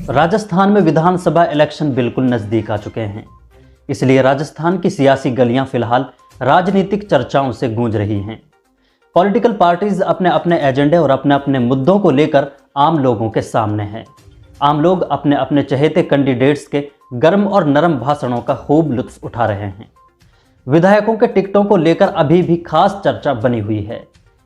राजस्थान में विधानसभा इलेक्शन बिल्कुल नज़दीक आ चुके हैं, इसलिए राजस्थान की सियासी गलियां फिलहाल राजनीतिक चर्चाओं से गूंज रही हैं। पॉलिटिकल पार्टीज अपने अपने एजेंडे और अपने अपने मुद्दों को लेकर आम लोगों के सामने हैं। आम लोग अपने अपने चहेते कैंडिडेट्स के गर्म और नरम भाषणों का खूब लुत्फ उठा रहे हैं। विधायकों के टिकटों को लेकर अभी भी खास चर्चा बनी हुई है।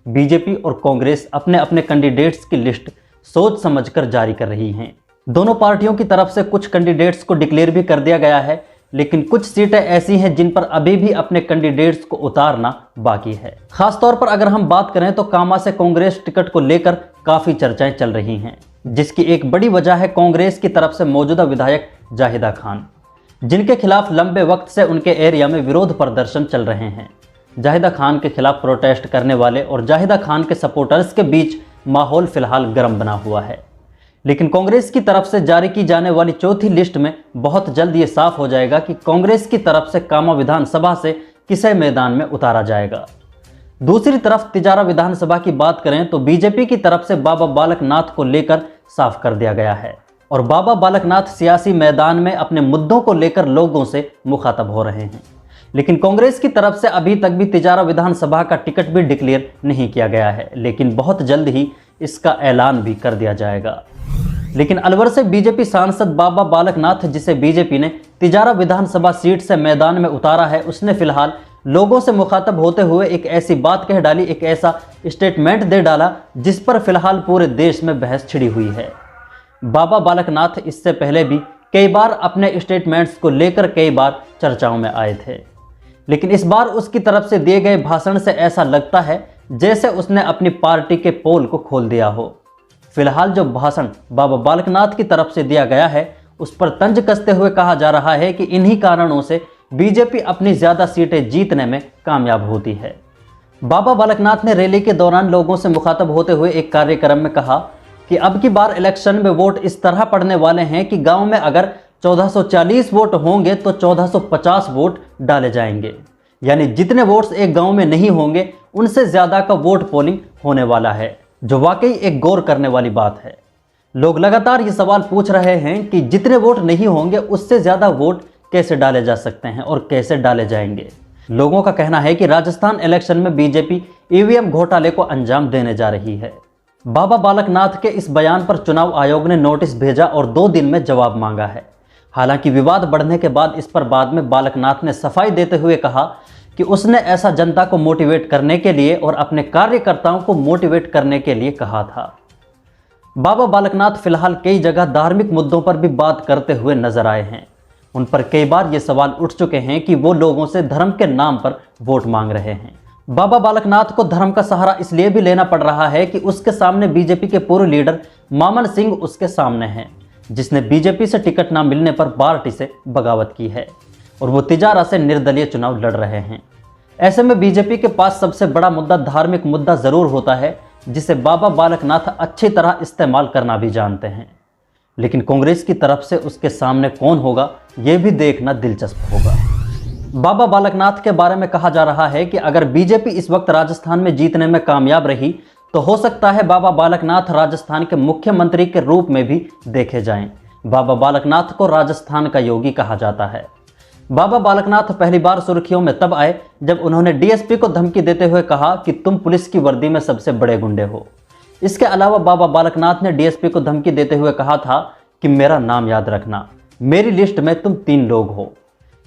बीजेपी और कांग्रेस अपने अपने कैंडिडेट्स की लिस्ट सोच समझकर जारी कर रही हैं। दोनों पार्टियों की तरफ से कुछ कैंडिडेट्स को डिक्लेयर भी कर दिया गया है, लेकिन कुछ सीटें ऐसी हैं जिन पर अभी भी अपने कैंडिडेट्स को उतारना बाकी है। खासतौर पर अगर हम बात करें तो कामा से कांग्रेस टिकट को लेकर काफ़ी चर्चाएं चल रही हैं, जिसकी एक बड़ी वजह है कांग्रेस की तरफ से मौजूदा विधायक जाहिदा खान, जिनके खिलाफ लंबे वक्त से उनके एरिया में विरोध प्रदर्शन चल रहे हैं। जाहिदा खान के खिलाफ प्रोटेस्ट करने वाले और जाहिदा खान के सपोर्टर्स के बीच माहौल फिलहाल गर्म बना हुआ है। लेकिन कांग्रेस की तरफ से जारी की जाने वाली चौथी लिस्ट में बहुत जल्द ये साफ हो जाएगा कि कांग्रेस की तरफ से कामा विधानसभा से किसे मैदान में उतारा जाएगा। दूसरी तरफ तिजारा विधानसभा की बात करें तो बीजेपी की तरफ से बाबा बालक नाथ को लेकर साफ कर दिया गया है और बाबा बालक नाथ सियासी मैदान में अपने मुद्दों को लेकर लोगों से मुखातब हो रहे हैं। लेकिन कांग्रेस की तरफ से अभी तक भी तिजारा विधानसभा का टिकट भी डिक्लेयर नहीं किया गया है, लेकिन बहुत जल्द ही इसका ऐलान भी कर दिया जाएगा। लेकिन अलवर से बीजेपी सांसद बाबा बालक नाथ, जिसे बीजेपी ने तिजारा विधानसभा सीट से मैदान में उतारा है, उसने फिलहाल लोगों से मुखातब होते हुए एक ऐसी बात कह डाली, एक ऐसा स्टेटमेंट दे डाला जिस पर फिलहाल पूरे देश में बहस छिड़ी हुई है। बाबा बालक नाथ इससे पहले भी कई बार अपने स्टेटमेंट्स को लेकर कई बार चर्चाओं में आए थे, लेकिन इस बार उसकी तरफ से दिए गए भाषण से ऐसा लगता है जैसे उसने अपनी पार्टी के पोल को खोल दिया हो। फिलहाल जो भाषण बाबा बालक नाथ की तरफ से दिया गया है, उस पर तंज कसते हुए कहा जा रहा है कि इन्हीं कारणों से बीजेपी अपनी ज़्यादा सीटें जीतने में कामयाब होती है। बाबा बालक नाथ ने रैली के दौरान लोगों से मुखातब होते हुए एक कार्यक्रम में कहा कि अब की बार इलेक्शन में वोट इस तरह पड़ने वाले हैं कि गांव में अगर 1440 वोट होंगे तो 1450 वोट डाले जाएंगे, यानी जितने वोट्स एक गांव में नहीं होंगे उनसे ज़्यादा का वोट पोलिंग होने वाला है, जो वाकई एक गौर करने वाली बात है। लोग लगातार ये सवाल पूछ रहे हैं कि जितने वोट नहीं होंगे उससे ज़्यादा वोट कैसे डाले जा सकते हैं और कैसे डाले जाएंगे। लोगों का कहना है कि राजस्थान इलेक्शन में बीजेपी ईवीएम घोटाले को अंजाम देने जा रही है। बाबा बालक नाथ के इस बयान पर चुनाव आयोग ने नोटिस भेजा और 2 दिन में जवाब मांगा है। हालांकि विवाद बढ़ने के बाद इस पर बाद में बालक नाथ ने सफाई देते हुए कहा कि उसने ऐसा जनता को मोटिवेट करने के लिए और अपने कार्यकर्ताओं को मोटिवेट करने के लिए कहा था। बाबा बालक नाथ फिलहाल कई जगह धार्मिक मुद्दों पर भी बात करते हुए नजर आए हैं। उन पर कई बार ये सवाल उठ चुके हैं कि वो लोगों से धर्म के नाम पर वोट मांग रहे हैं। बाबा बालक नाथ को धर्म का सहारा इसलिए भी लेना पड़ रहा है कि उसके सामने बीजेपी के पूर्व लीडर मामन सिंह उसके सामने हैं, जिसने बीजेपी से टिकट ना मिलने पर पार्टी से बगावत की है और वो तिजारा से निर्दलीय चुनाव लड़ रहे हैं। ऐसे में बीजेपी के पास सबसे बड़ा मुद्दा धार्मिक मुद्दा जरूर होता है, जिसे बाबा बालक नाथ अच्छी तरह इस्तेमाल करना भी जानते हैं। लेकिन कांग्रेस की तरफ से उसके सामने कौन होगा, ये भी देखना दिलचस्प होगा। बाबा बालक नाथ के बारे में कहा जा रहा है कि अगर बीजेपी इस वक्त राजस्थान में जीतने में कामयाब रही तो हो सकता है बाबा बालक नाथ राजस्थान के मुख्यमंत्री के रूप में भी देखे जाएं। बाबा बालक नाथ को राजस्थान का योगी कहा जाता है। बाबा बालक नाथ पहली बार सुर्खियों में तब आए जब उन्होंने डीएसपी को धमकी देते हुए कहा कि तुम पुलिस की वर्दी में सबसे बड़े गुंडे हो। इसके अलावा बाबा बालक नाथ ने डीएसपी को धमकी देते हुए कहा था कि मेरा नाम याद रखना, मेरी लिस्ट में तुम 3 लोग हो,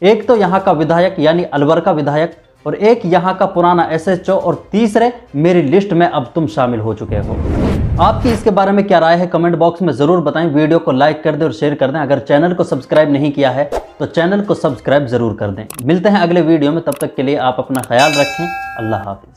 एक तो यहाँ का विधायक यानी अलवर का विधायक, और एक यहाँ का पुराना एसएचओ, और तीसरे मेरी लिस्ट में अब तुम शामिल हो चुके हो। आपकी इसके बारे में क्या राय है कमेंट बॉक्स में ज़रूर बताएं। वीडियो को लाइक कर दें और शेयर कर दें। अगर चैनल को सब्सक्राइब नहीं किया है तो चैनल को सब्सक्राइब ज़रूर कर दें। मिलते हैं अगले वीडियो में, तब तक के लिए आप अपना ख्याल रखें। अल्लाह हाफिज़।